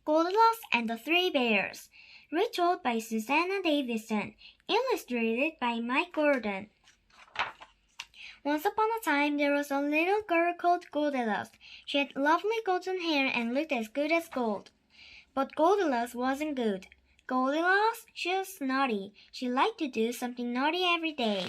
Goldilocks and the Three Bears. Retold by Susanna Davidson. Illustrated by Mike Gordon. Once upon a time, there was a little girl called Goldilocks. She had lovely golden hair and looked as good as gold. But Goldilocks wasn't good. Goldilocks, she was naughty. She liked to do something naughty every day.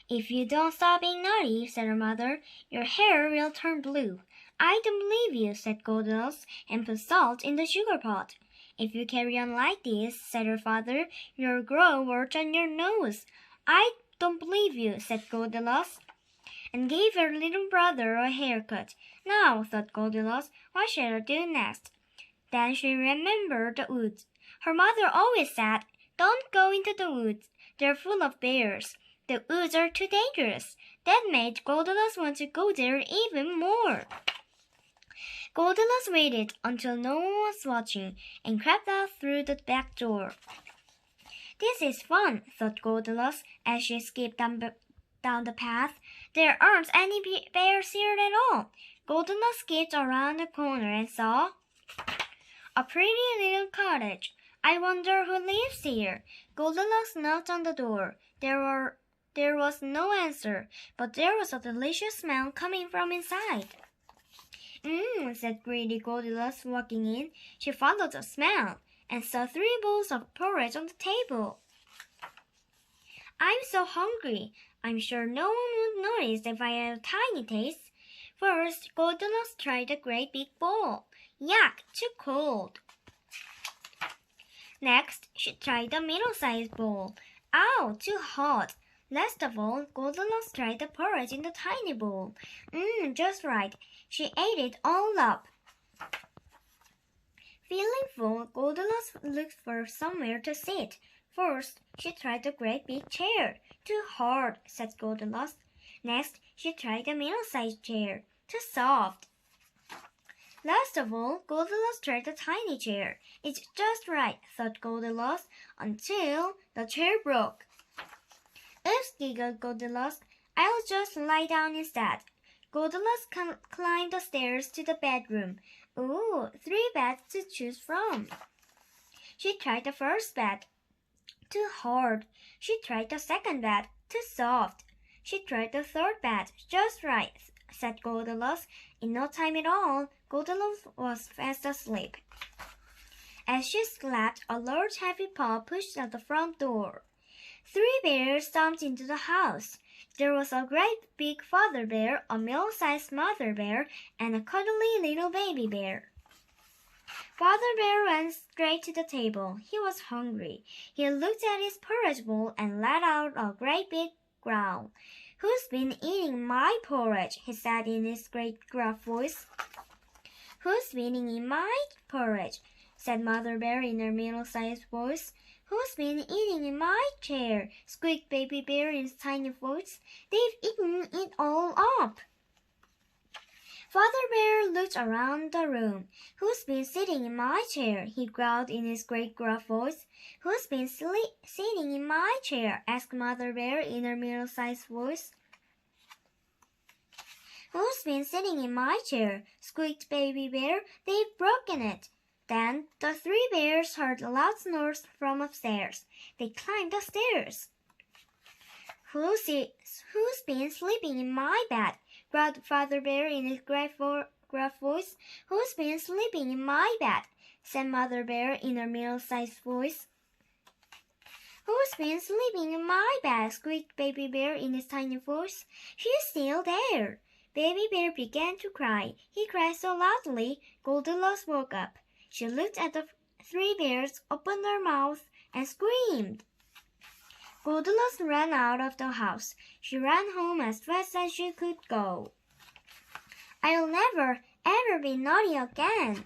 "If you don't stop being naughty," said her mother, "your hair will turn blue." "I don't believe you," said Goldilocks, and put salt in the sugar pot. "If you carry on like this," said her father, "you'll grow warts on your nose." "I don't believe you," said Goldilocks, and gave her little brother a haircut. "Now," thought Goldilocks, "what shall I do next?" Then she remembered the woods. Her mother always said, "Don't go into the woods. They're full of bears. The woods are too dangerous." That made Goldilocks want to go there even more. Goldilocks waited until no one was watching and crept out through the back door. "This is fun," thought Goldilocks as she skipped down the path. "There aren't any bears here at all." Goldilocks skipped around the corner and saw a pretty little cottage. "I wonder who lives here." Goldilocks knocked on the door. There was no answer, but there was a delicious smell coming from inside. Said greedy Goldilocks, walking in. She followed the smell and saw 3 bowls of porridge on the table. "I'm so hungry. I'm sure no one would notice if I had a tiny taste." First, Goldilocks tried a great big bowl. Yuck, too cold. Next, she tried a middle-sized bowl. Ow, too hot. Last of all, Goldilocks tried the porridge in the tiny bowl. Just right. She ate it all up. Feeling full, Goldilocks looked for somewhere to sit. First, she tried the great big chair. "Too hard," said Goldilocks. Next, she tried the middle-sized chair. "Too soft." Last of all, Goldilocks tried the tiny chair. "It's just right," thought Goldilocks, until the chair broke. "Oops," giggled Goldilocks. "I'll just lie down instead." Goldilocks climbed the stairs to the bedroom. Ooh, 3 beds to choose from. She tried the first bed. Too hard. She tried the second bed. Too soft. She tried the third bed. Just right, said Goldilocks. In no time at all, Goldilocks was fast asleep. As she slept, a large heavy paw pushed at the front door. 3 bears stomped into the house. There was a great big father bear, a middle-sized mother bear, and a cuddly little baby bear. Father Bear went straight to the table. He was hungry. He looked at his porridge bowl and let out a great big growl. "Who's been eating my porridge?" he said in his great gruff voice. "Who's been eating my porridge?" said Mother Bear in her middle-sized voice. "Who's been eating in my chair?" squeaked Baby Bear in his tiny voice. "They've eaten it all up." Father Bear looked around the room. "Who's been sitting in my chair?" he growled in his great gruff voice. "Who's been sitting in my chair?" asked Mother Bear in her middle-sized voice. "Who's been sitting in my chair?" squeaked Baby Bear. "They've broken it." Then the 3 bears heard loud snores from upstairs. They climbed the stairs. Who's been sleeping in my bed?" growled Father Bear in his gruff voice. "Who's been sleeping in my bed?" said Mother Bear in her middle-sized voice. "Who's been sleeping in my bed?" squeaked Baby Bear in his tiny voice. "She's still there." Baby Bear began to cry. He cried so loudly, Goldilocks woke up. She looked at the 3 bears, opened her mouth, and screamed. Goldilocks ran out of the house. She ran home as fast as she could go. "I'll never, ever be naughty again."